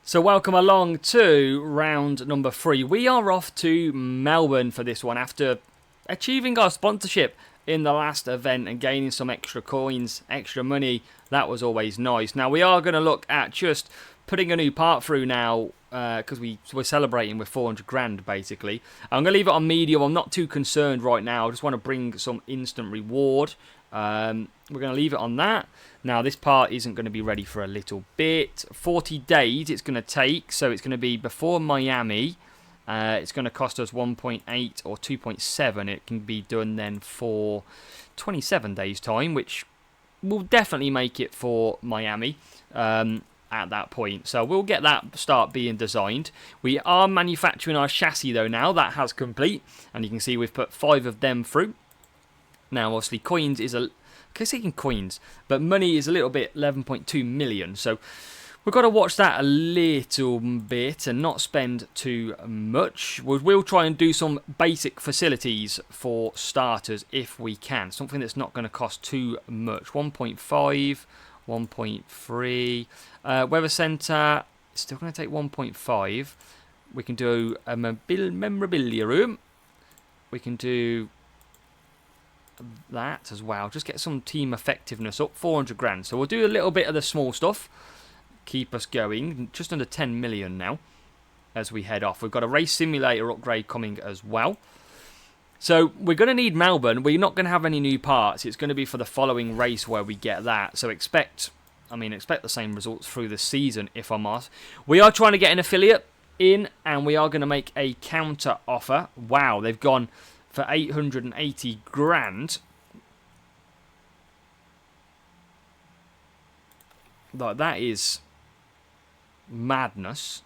So welcome along to round number 3. We are off to Melbourne for this one after achieving our sponsorship in the last event and gaining some extra coins, extra money. That was always nice. Now we are going to look at just putting a new part through now because we're celebrating with 400 grand basically. I'm going to leave it on medium. I'm not too concerned right now. I just want to bring some instant reward. We're going to leave it on that. Now, this part isn't going to be ready for a little bit. 40 days it's going to take, so it's going to be before Miami. It's going to cost us 1.8 or 2.7. It can be done then for 27 days' time, which will definitely make it for Miami at that point. So we'll get that start being designed. We are manufacturing our chassis, though, now. That has complete, and you can see we've put 5 of them through. Now, obviously, coins is a... Okay, speaking coins, but money is a little bit, 11.2 million. So we've got to watch that a little bit and not spend too much. We'll try and do some basic facilities for starters if we can. Something that's not going to cost too much. 1.5, 1.3. Weather centre, still going to take 1.5. We can do a memorabilia room. We can do that as well. Just get some team effectiveness up, 400 grand. So we'll do a little bit of the small stuff, keep us going. Just under 10 million now as we head off. We've got a race simulator upgrade coming as well. So we're going to need Melbourne. We're not going to have any new parts. It's going to be for the following race where we get that. So expect the same results through the season if I'm asked. We are trying to get an affiliate in, and we are going to make a counter offer. Wow, they've gone for 880 grand. Like, that is madness.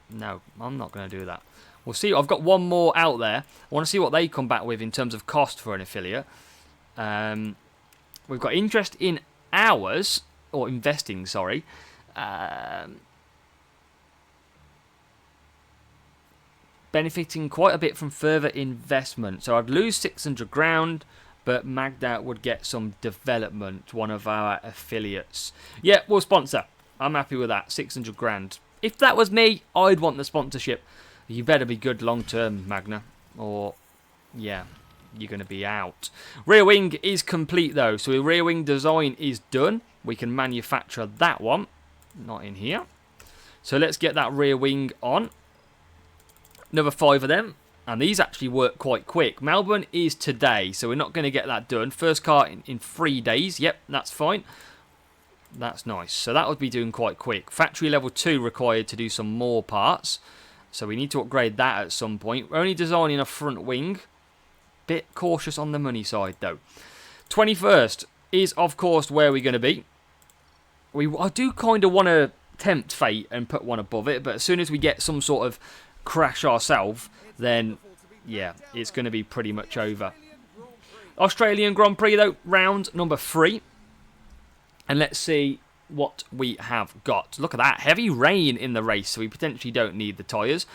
No, I'm not going to do that. We'll see. I've got one more out there. I want to see what they come back with in terms of cost for an affiliate. We've got interest in ours, or investing, sorry. Benefiting quite a bit from further investment. So I'd lose 600 grand, but Magda would get some development, one of our affiliates. Yeah, we'll sponsor. I'm happy with that, 600 grand. If that was me, I'd want the sponsorship. You better be good long term, Magna, or yeah, you're going to be out. Rear wing is complete though, so the rear wing design is done. We can manufacture that one, not in here. So let's get that rear wing on. Another 5 of them, and these actually work quite quick. Melbourne is today, so we're not going to get that done. First car in 3 days. Yep, that's fine. That's nice. So that would be doing quite quick. Factory level 2 required to do some more parts, so we need to upgrade that at some point. We're only designing a front wing. Bit cautious on the money side, though. 21st is, of course, where we're going to be. I do kind of want to tempt fate and put one above it, but as soon as we get some sort of crash ourselves, then yeah, it's going to be pretty much over. Australian Grand Prix though, round number 3, and let's see what we have got. Look at that, heavy rain in the race, so we potentially don't need the tyres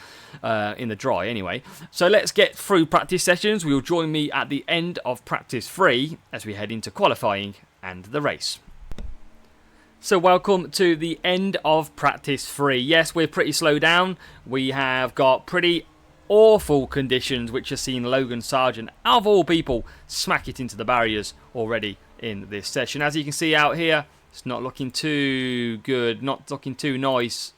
in the dry anyway. So let's get through practice sessions. Will join me at the end of practice 3 as we head into qualifying and the race. So welcome to the end of practice 3. Yes, we're pretty slow down. We have got pretty awful conditions, which has seen Logan Sargent, out of all people, smack it into the barriers already in this session. As you can see out here, it's not looking too good, not looking too nice.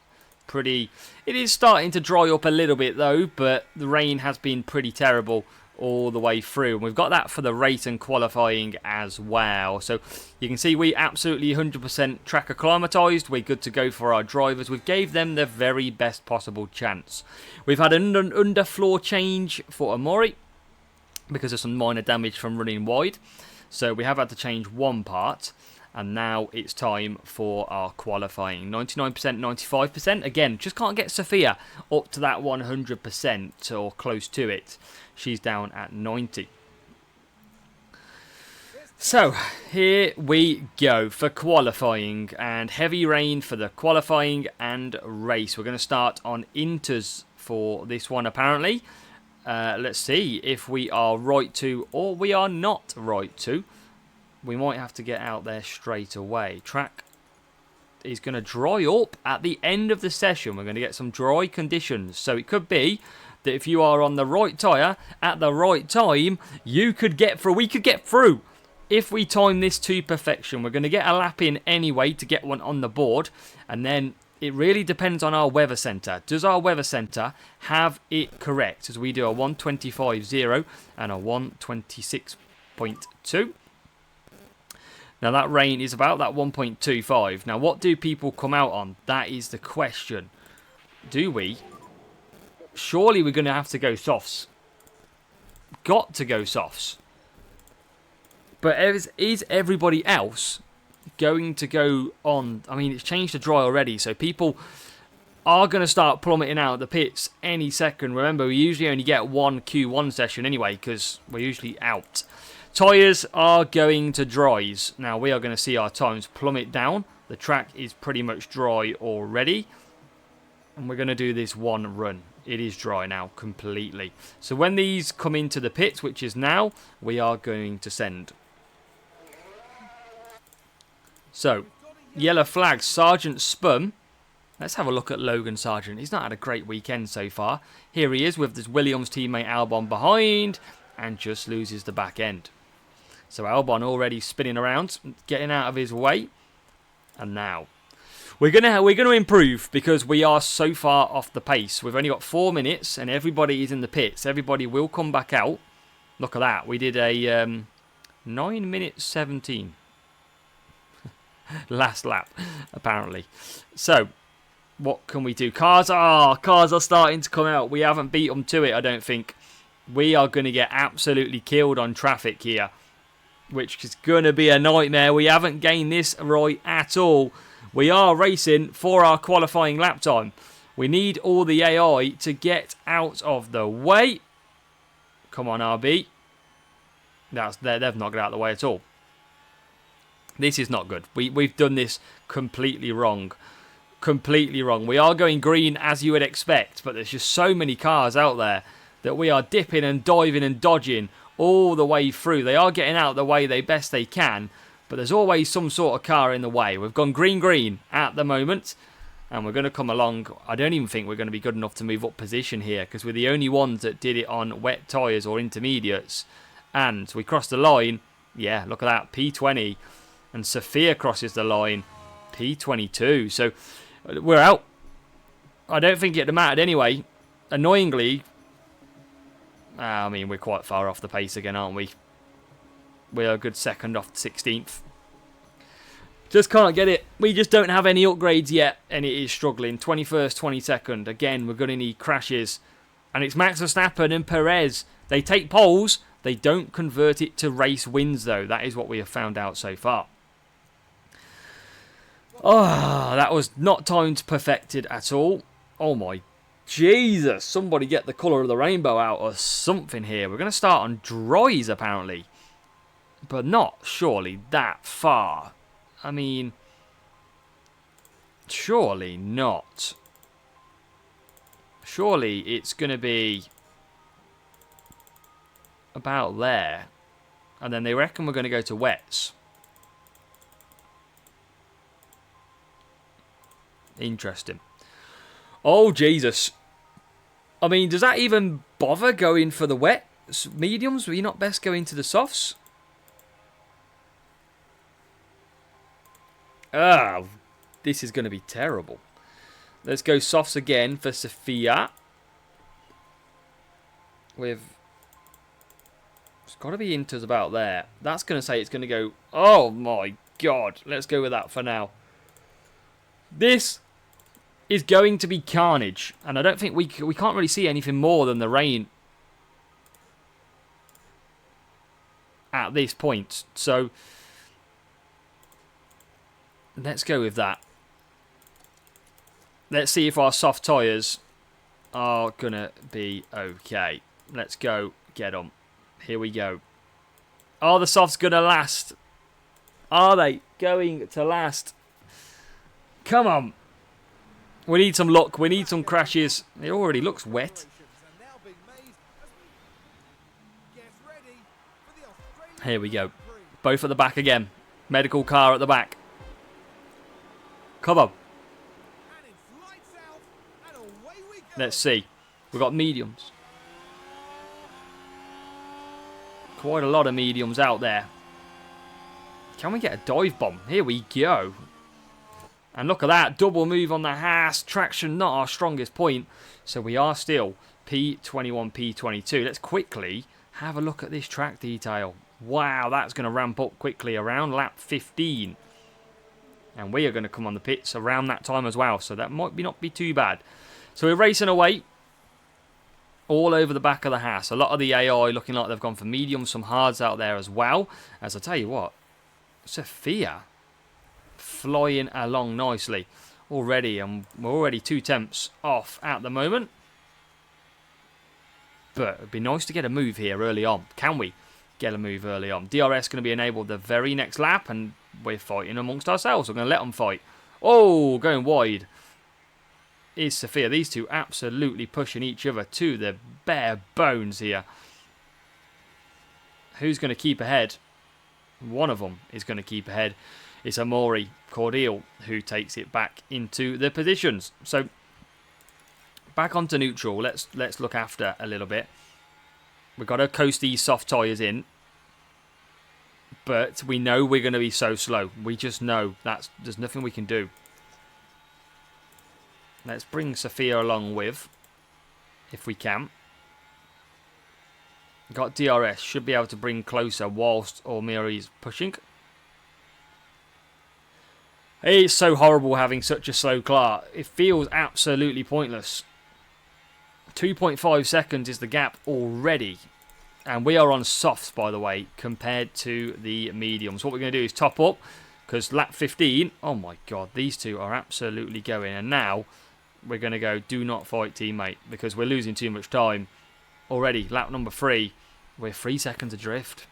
It is starting to dry up a little bit though, but the rain has been pretty terrible all the way through, and we've got that for the race and qualifying as well. So you can see we absolutely 100% track acclimatized. We're good to go for our drivers. We've gave them the very best possible chance. We've had an underfloor change for Amori because of some minor damage from running wide, so we have had to change one part, and now it's time for our qualifying. 99%, 95%. Again, just can't get Sophia up to that 100% or close to it. She's down at 90. So, here we go for qualifying, and heavy rain for the qualifying and race. We're going to start on inters for this one, apparently. Let's see if we are right to or we are not right to. We might have to get out there straight away. Track is going to dry up at the end of the session. We're going to get some dry conditions. So it could be that if you are on the right tyre at the right time, you could get through. We could get through if we time this to perfection. We're going to get a lap in anyway to get one on the board. And then it really depends on our weather centre. Does our weather centre have it correct? As we do a 125.0 and a 126.2. Now that rain is about that 1.25. Now what do people come out on? That is the question. Do we? Surely we're going to have to go softs. Got to go softs. But is everybody else going to go on? I mean, it's changed to dry already, so people are going to start plummeting out of the pits any second. Remember, we usually only get one Q1 session anyway, because we're usually out. Tyres are going to dries. Now, we are going to see our times plummet down. The track is pretty much dry already. And we're going to do this one run. It is dry now completely. So when these come into the pits, which is now, we are going to send. So, yellow flag, Sergeant Spum. Let's have a look at Logan Sargent. He's not had a great weekend so far. Here he is with this Williams teammate Albon behind and just loses the back end. So Albon already spinning around, getting out of his way. And now we're gonna improve because we are so far off the pace. We've only got 4 minutes and everybody is in the pits. Everybody will come back out. Look at that. We did a 9 minutes 17 last lap apparently. So what can we do? Cars are starting to come out. We haven't beat them to it, I don't think. We are going to get absolutely killed on traffic here, which is going to be a nightmare. We haven't gained this right at all. We are racing for our qualifying lap time. We need all the AI to get out of the way. Come on, RB. They've not got out of the way at all. This is not good. We've done this completely wrong. Completely wrong. We are going green as you would expect, but there's just so many cars out there that we are dipping and diving and dodging all the way through. They are getting out of the way the best they can, but there's always some sort of car in the way. We've gone green at the moment, and we're going to come along. I don't even think we're going to be good enough to move up position here, because we're the only ones that did it on wet tyres or intermediates. And we crossed the line. Yeah, look at that, P20. And Sophia crosses the line, P22. So we're out. I don't think it'd have mattered anyway. Annoyingly, I mean, we're quite far off the pace again, aren't we? We are a good second off 16th. Just can't get it. We just don't have any upgrades yet, and it is struggling. 21st, 22nd. Again, we're going to need crashes. And it's Max Verstappen and Perez. They take poles. They don't convert it to race wins, though. That is what we have found out so far. Oh, that was not timed perfected at all. Oh my Jesus. Somebody get the colour of the rainbow out or something here. We're going to start on dries apparently. But not surely that far. I mean, surely not. Surely it's going to be about there. And then they reckon we're going to go to wets. Interesting. Oh, Jesus. I mean, does that even bother going for the wet mediums? Were you not best going to the softs? Ah, this is going to be terrible. Let's go softs again for Sophia. It's got to be inters about there. That's going to say it's going to go... Oh, my God. Let's go with that for now. This is going to be carnage. And I don't think we can't really see anything more than the rain at this point. So let's go with that. Let's see if our soft tyres are going to be okay. Let's go get them. Here we go. Are the softs going to last? Are they going to last? Come on. We need some luck. We need some crashes. It already looks wet. Here we go. Both at the back again. Medical car at the back. Come on. And it's lights out, and away we go. Let's see. We've got mediums. Quite a lot of mediums out there. Can we get a dive bomb? Here we go. And look at that. Double move on the Haas. Traction not our strongest point. So we are still P21, P22. Let's quickly have a look at this track detail. Wow, that's going to ramp up quickly around lap 15. And we are going to come on the pits around that time as well. So that might not be too bad. So we're racing away. All over the back of the Haas. A lot of the AI looking like they've gone for mediums. Some hards out there as well. As I tell you what. Sophia flying along nicely already, and we're already 2 temps off at the moment. But it'd be nice to get a move here early on. Can we get a move early on? DRS going to be enabled the very next lap, and we're fighting amongst ourselves. We're going to let them fight. Oh, going wide is Sophia. These two absolutely pushing each other to the bare bones here. Who's going to keep ahead? One of them is going to keep ahead. It's Amaury Cordial who takes it back into the positions. So back onto neutral. Let's look after a little bit. We've got to coast these soft tyres in, but we know we're going to be so slow. We just know there's nothing we can do. Let's bring Sophia along with, if we can. Got DRS, should be able to bring closer whilst Amaury's pushing. It's so horrible having such a slow car. It feels absolutely pointless. 2.5 seconds is the gap already. And we are on softs, by the way, compared to the mediums. What we're going to do is top up, because lap 15, oh my god, these two are absolutely going. And now we're going to go do not fight teammate, because we're losing too much time. Already, lap number 3, we're 3 seconds adrift.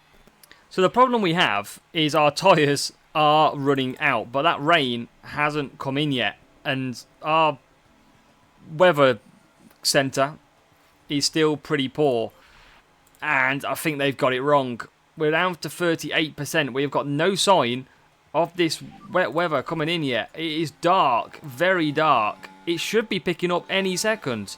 So the problem we have is our tyres are running out, but that rain hasn't come in yet, and our weather centre is still pretty poor, and I think they've got it wrong. We're down to 38%. We've got no sign of this wet weather coming in yet. It is dark, very dark. It should be picking up any second,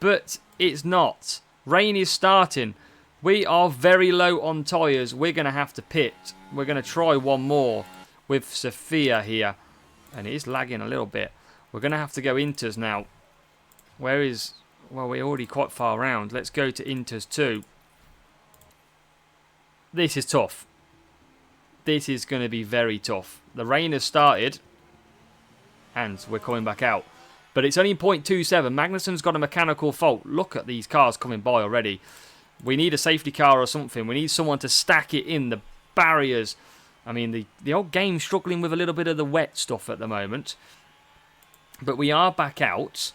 but it's not. Rain is starting. We are very low on tyres. We're going to have to pit. We're going to try one more with Sophia here. And it is lagging a little bit. We're going to have to go Inters now. Where is... Well, we're already quite far around. Let's go to Inters 2. This is tough. This is going to be very tough. The rain has started. And we're coming back out. But it's only 0.27. Magnussen's got a mechanical fault. Look at these cars coming by already. We need a safety car or something. We need someone to stack it in. The barriers. I mean, the old game's struggling with a little bit of the wet stuff at the moment. But we are back out.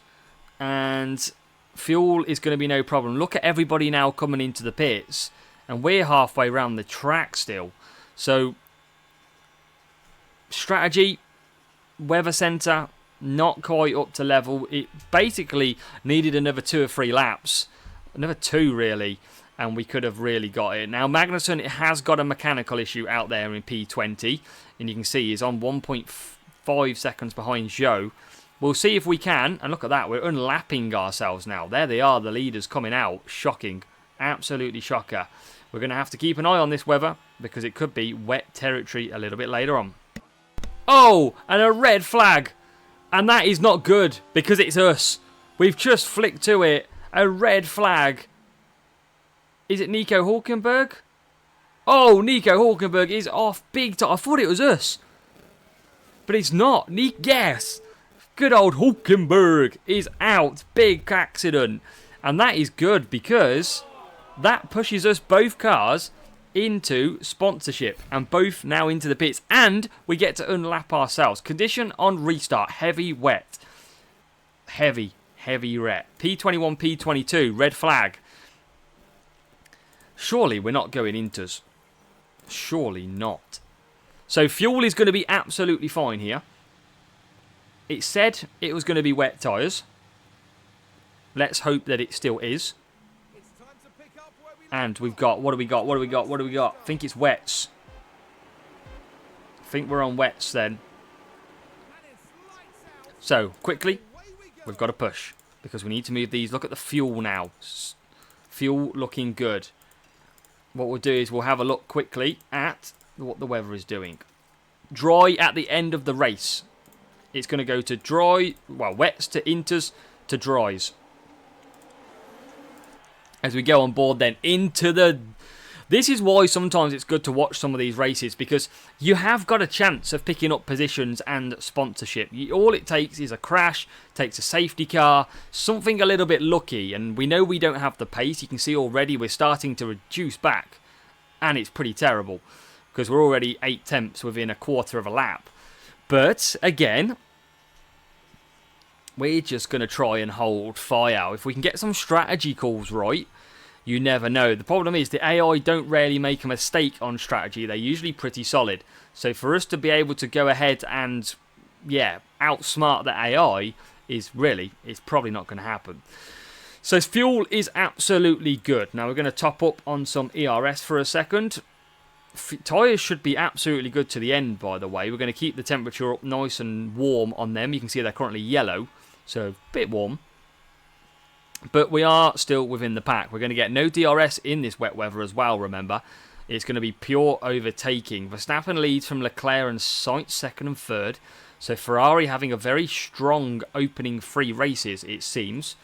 And fuel is going to be no problem. Look at everybody now coming into the pits. And we're halfway around the track still. So, strategy, weather centre, not quite up to level. It basically needed another 2 or 3 laps. Another 2 really. And we could have really got it. Now Magnussen has got a mechanical issue out there in P20. And you can see he's on 1.5 seconds behind Zhou. We'll see if we can. And look at that. We're unlapping ourselves now. There they are. The leaders coming out. Shocking. Absolutely shocker. We're going to have to keep an eye on this weather. Because it could be wet territory a little bit later on. Oh! And a red flag. And that is not good, because it's us. We've just flicked to it. A red flag. Is it Nico Hulkenberg? Oh, Nico Hulkenberg is off big time. I thought it was us. But it's not. Yes. Good old Hulkenberg is out. Big accident. And that is good, because that pushes us, both cars, into sponsorship, and both now into the pits, and we get to unlap ourselves. Condition on restart, heavy wet. Heavy wet. P21, P22, red flag. Surely we're not going Inters. Surely not. So fuel is going to be absolutely fine here. It said it was going to be wet tyres. Let's hope that it still is. And we've got, what do we got? I think it's wets. I think we're on wets then. So, quickly, Away we go. we've got to push. Because we need to move these. Look at the fuel now. Fuel looking good. What we'll do is we'll have a look quickly at what the weather is doing. Dry at the end of the race. It's going to go to dry, well, wets to inters to dries. As we go on board then into the... This is why sometimes it's good to watch some of these races, because you have got a chance of picking up positions and sponsorship. All it takes is a crash, takes a safety car, something a little bit lucky, and we know we don't have the pace. You can see already we're starting to reduce back, and it's pretty terrible, because we're already 8/10 within a quarter of a lap. But, again, we're just going to try and hold fire. If we can get some strategy calls right, you never know. The problem is the AI don't rarely make a mistake on strategy. They're usually pretty solid. So for us to be able to go ahead and, yeah, outsmart the AI it's probably not going to happen. So fuel is absolutely good. Now we're going to top up on some ERS for a second. Tyres should be absolutely good to the end, by the way. We're going to keep the temperature up nice and warm on them. You can see they're currently yellow, so a bit warm. But we are still within the pack. We're going to get no DRS in this wet weather as well, remember. It's going to be pure overtaking. Verstappen leads from Leclerc and Sainz second and third. So Ferrari having a very strong opening 3 races, it seems.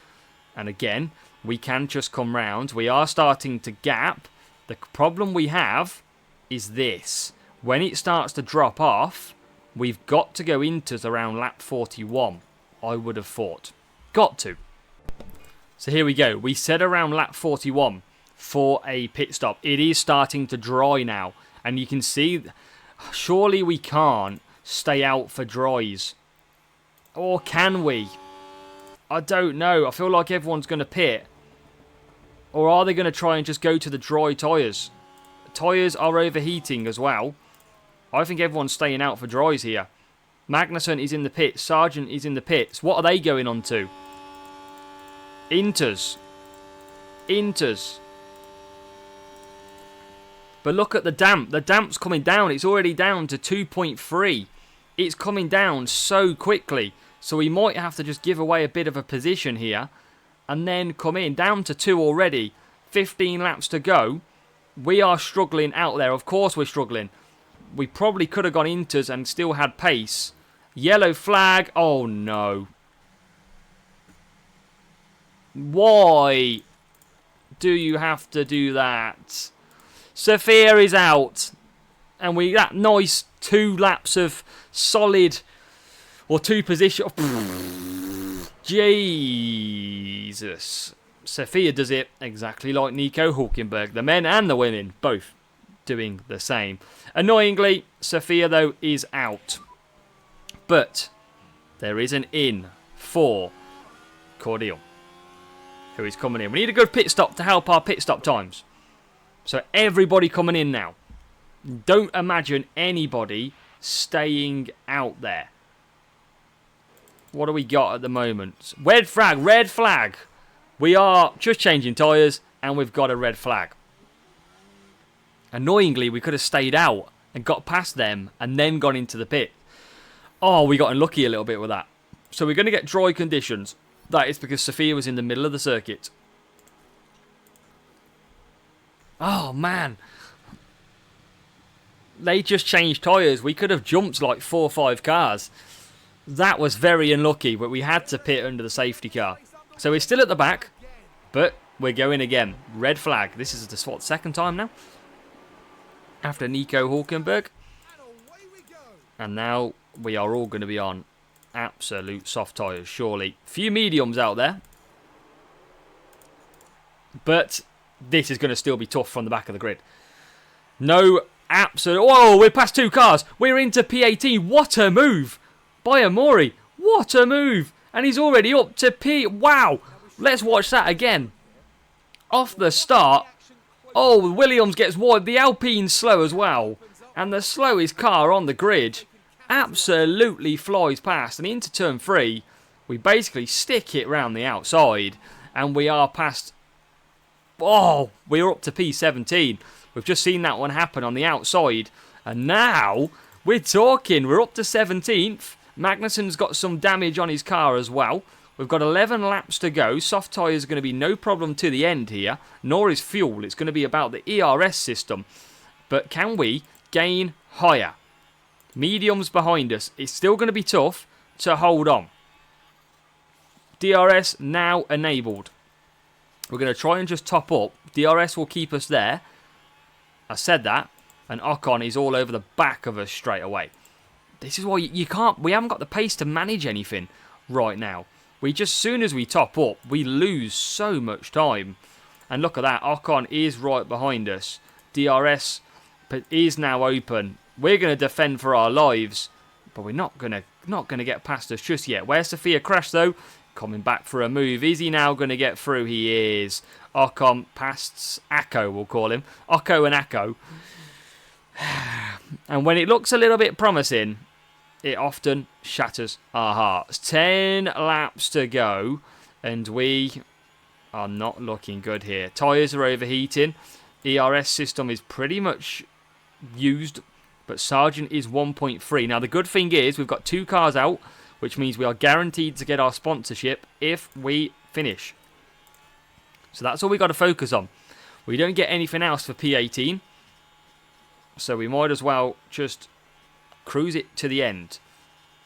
And again, we can just come round. We are starting to gap. The problem we have is this. When it starts to drop off, we've got to go into around lap 41, I would have thought. Got to. So here we go. We said around lap 41 for a pit stop. It is starting to dry now. And you can see, surely we can't stay out for dries. Or can we? I don't know. I feel like everyone's going to pit. Or are they going to try and just go to the dry tyres? Tyres are overheating as well. I think everyone's staying out for dries here. Magnussen is in the pits. Sargent is in the pits. What are they going on to? Inters. But look at the damp. The damp's coming down. It's already down to 2.3. It's coming down so quickly. So we might have to just give away a bit of a position here. And then come in. Down to 2 already. 15 laps to go. We are struggling out there. Of course we're struggling. We probably could have gone inters and still had pace. Yellow flag. Oh no. Why do you have to do that? Sophia is out. And we that nice 2 laps of solid, or 2 position. Jesus. Sophia does it exactly like Nico Hulkenberg. The men and the women both doing the same. Annoyingly, Sophia though is out. But there is an in for Cordial, who is coming in. We need a good pit stop to help our pit stop times. So everybody coming in now. Don't imagine anybody staying out there. What do we got at the moment? Red flag, red flag. We are just changing tyres and we've got a red flag. Annoyingly, we could have stayed out and got past them and then gone into the pit. Oh, we got unlucky a little bit with that. So we're going to get dry conditions. That is because Sophia was in the middle of the circuit. Oh, man. They just changed tyres. We could have jumped like 4 or 5 cars. That was very unlucky, but we had to pit under the safety car. So we're still at the back, but we're going again. Red flag. This is the second time now? After Nico Hulkenberg. And now we are all going to be on absolute soft tyres, surely. Few mediums out there. But this is going to still be tough from the back of the grid. No absolute... Whoa, we're past 2 cars. We're into P18. What a move by Amori. What a move. And he's already up to P... Wow. Let's watch that again. Off the start. Oh, Williams gets wide. The Alpine's slow as well. And the slowest car on the grid absolutely flies past. And into turn 3, we basically stick it round the outside. And we are past... Oh, we're up to P17. We've just seen that one happen on the outside. And now we're talking. We're up to 17th. Magnussen's got some damage on his car as well. We've got 11 laps to go. Soft tyres are going to be no problem to the end here. Nor is fuel. It's going to be about the ERS system. But can we gain higher? Medium's behind us. It's still going to be tough to hold on. DRS now enabled. We're going to try and just top up. DRS will keep us there. I said that. And Ocon is all over the back of us straight away. This is why you can't... We haven't got the pace to manage anything right now. We just, soon as we top up, we lose so much time. And look at that. Ocon is right behind us. DRS is now open. We're going to defend for our lives. But we're not going to get past us just yet. Where's Sophia Crash, though? Coming back for a move. Is he now going to get through? He is. Ocon past Akko, we'll call him. Ocon and Akko. And when it looks a little bit promising, it often shatters our hearts. 10 laps to go, and we are not looking good here. Tyres are overheating. ERS system is pretty much used, but Sargent is 1.3. Now, the good thing is we've got 2 cars out, which means we are guaranteed to get our sponsorship if we finish. So that's all we got to focus on. We don't get anything else for P18, so we might as well just cruise it to the end.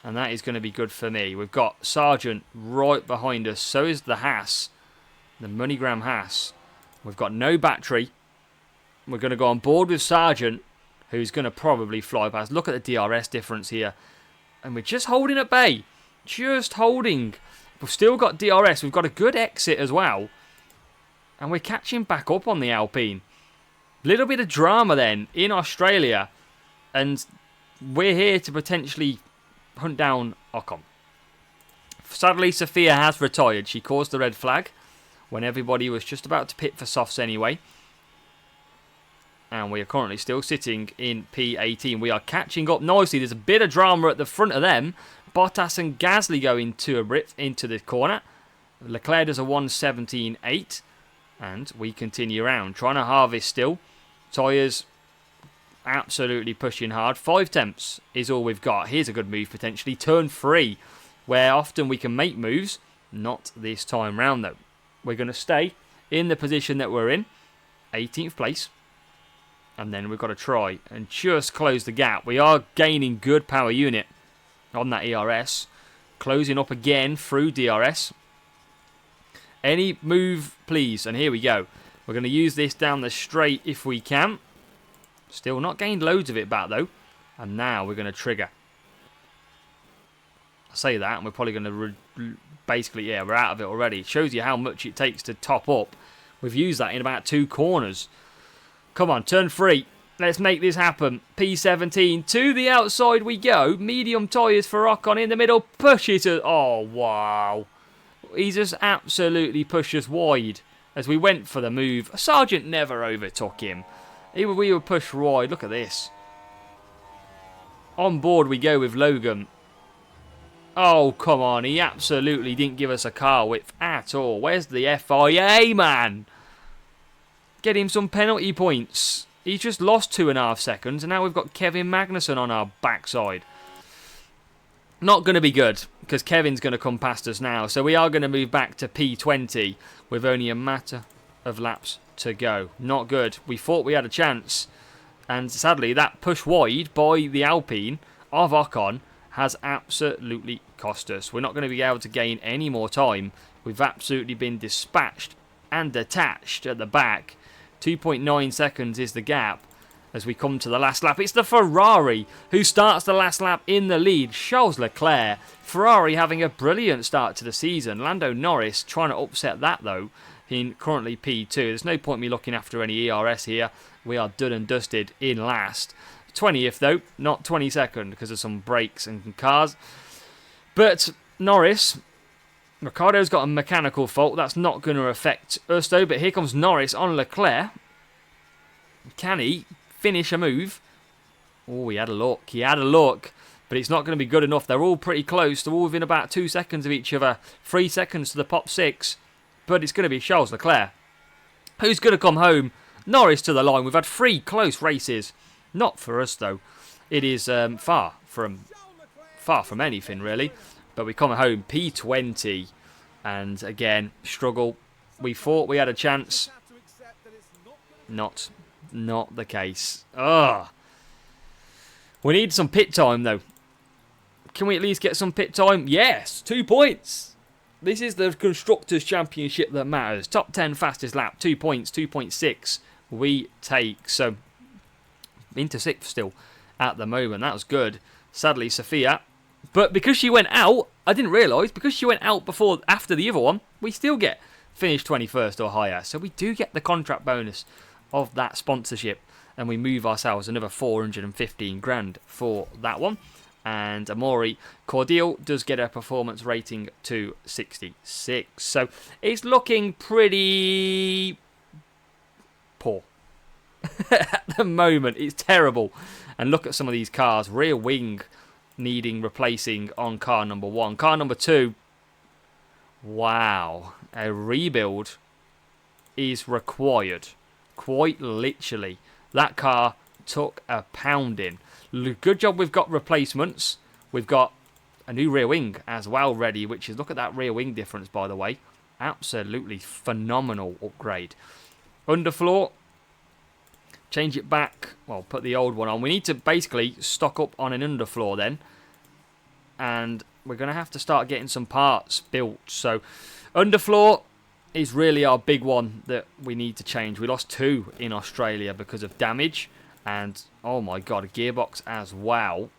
And that is going to be good for me. We've got Sargent right behind us. So is the Haas. The MoneyGram Haas. We've got no battery. We're going to go on board with Sargent, who's going to probably fly past. Look at the DRS difference here. And we're just holding at bay. Just holding. We've still got DRS. We've got a good exit as well. And we're catching back up on the Alpine. Little bit of drama then in Australia. And we're here to potentially hunt down Ocon. Sadly, Sophia has retired. She caused the red flag when everybody was just about to pit for softs anyway. And we are currently still sitting in P18. We are catching up nicely. There's a bit of drama at the front of them. Bottas and Gasly go into a rip into the corner. Leclerc does a 1:17.8. And we continue around. Trying to harvest still. Tyres absolutely pushing hard. 5 tenths is all we've got. Here's a good move potentially. Turn 3. Where often we can make moves. Not this time round though. We're going to stay in the position that we're in. 18th place. And then we've got to try and just close the gap. We are gaining good power unit on that ERS. Closing up again through DRS. Any move, please. And here we go. We're going to use this down the straight if we can. Still not gained loads of it back, though. And now we're going to trigger. I say that, and we're probably going to... Basically, yeah, we're out of it already. It shows you how much it takes to top up. We've used that in about 2 corners. Come on, turn 3. Let's make this happen. P17. To the outside we go. Medium tyres for Ocon in the middle. Push it. Oh, wow. He just absolutely pushed us wide as we went for the move. Sargent never overtook him. We were pushed wide. Look at this. On board we go with Logan. Oh, come on. He absolutely didn't give us a car width at all. Where's the FIA, man? Get him some penalty points. He's just lost 2.5 seconds, and now we've got Kevin Magnussen on our backside. Not going to be good, because Kevin's going to come past us now. So we are going to move back to P20 with only a matter of laps to go. Not good. We thought we had a chance. And sadly, that push wide by the Alpine of Ocon has absolutely cost us. We're not going to be able to gain any more time. We've absolutely been dispatched and detached at the back. 2.9 seconds is the gap as we come to the last lap. It's the Ferrari who starts the last lap in the lead. Charles Leclerc. Ferrari having a brilliant start to the season. Lando Norris trying to upset that though in currently P2. There's no point me looking after any ERS here. We are done and dusted in last. 20th though, not 22nd because of some brakes and cars. But Norris... Ricciardo's got a mechanical fault. That's not going to affect us, though. But here comes Norris on Leclerc. Can he finish a move? Oh, he had a look. He had a look. But it's not going to be good enough. They're all pretty close. They're all within about 2 seconds of each other. 3 seconds to the top 6. But it's going to be Charles Leclerc. Who's going to come home? Norris to the line. We've had 3 close races. Not for us, though. It is far from far from anything really. But we come home P20, and again struggle. We thought we had a chance. Have to accept that it's not Not the case. Ugh. We need some pit time though. Can we at least get some pit time? Yes, 2 points. This is the Constructors' Championship that matters. Top 10 fastest lap, 2 points, 2.6 we take. So, into 6th still at the moment. That was good. Sadly, Sophia. But because she went out, I didn't realise, because she went out after the other one, we still get finished 21st or higher. So we do get the contract bonus of that sponsorship. And we move ourselves another 415 grand for that one. And Amaury Cordial does get a performance rating to 66. So it's looking pretty poor at the moment. It's terrible. And look at some of these cars. Rear wing needing replacing on car number 1. Car number 2, wow. A rebuild is required. Quite literally. That car took a pounding. Good job we've got replacements. We've got a new rear wing as well ready, which is, look at that rear wing difference, by the way. Absolutely phenomenal upgrade. Underfloor, change it back. Well, put the old one on. We need to basically stock up on an underfloor then. And we're going to have to start getting some parts built. So, underfloor is really our big one that we need to change. We lost 2 in Australia because of damage. And, oh my god, a gearbox as well.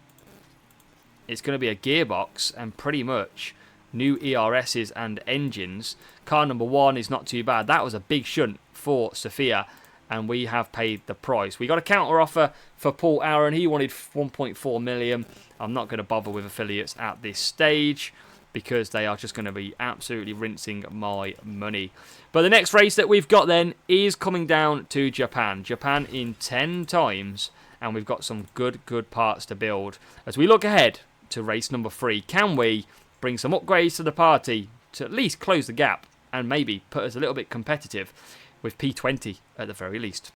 It's going to be a gearbox and pretty much new ERSs and engines. Car number 1 is not too bad. That was a big shunt for Sophia, and we have paid the price. We got a counter offer for Paul Aaron. He wanted 1.4 million. I'm not going to bother with affiliates at this stage, because they are just going to be absolutely rinsing my money. But the next race that we've got then is coming down to Japan. Japan in 10 times, and we've got some good parts to build. As we look ahead to race number 3, can we bring some upgrades to the party to at least close the gap and maybe put us a little bit competitive with P20 at the very least?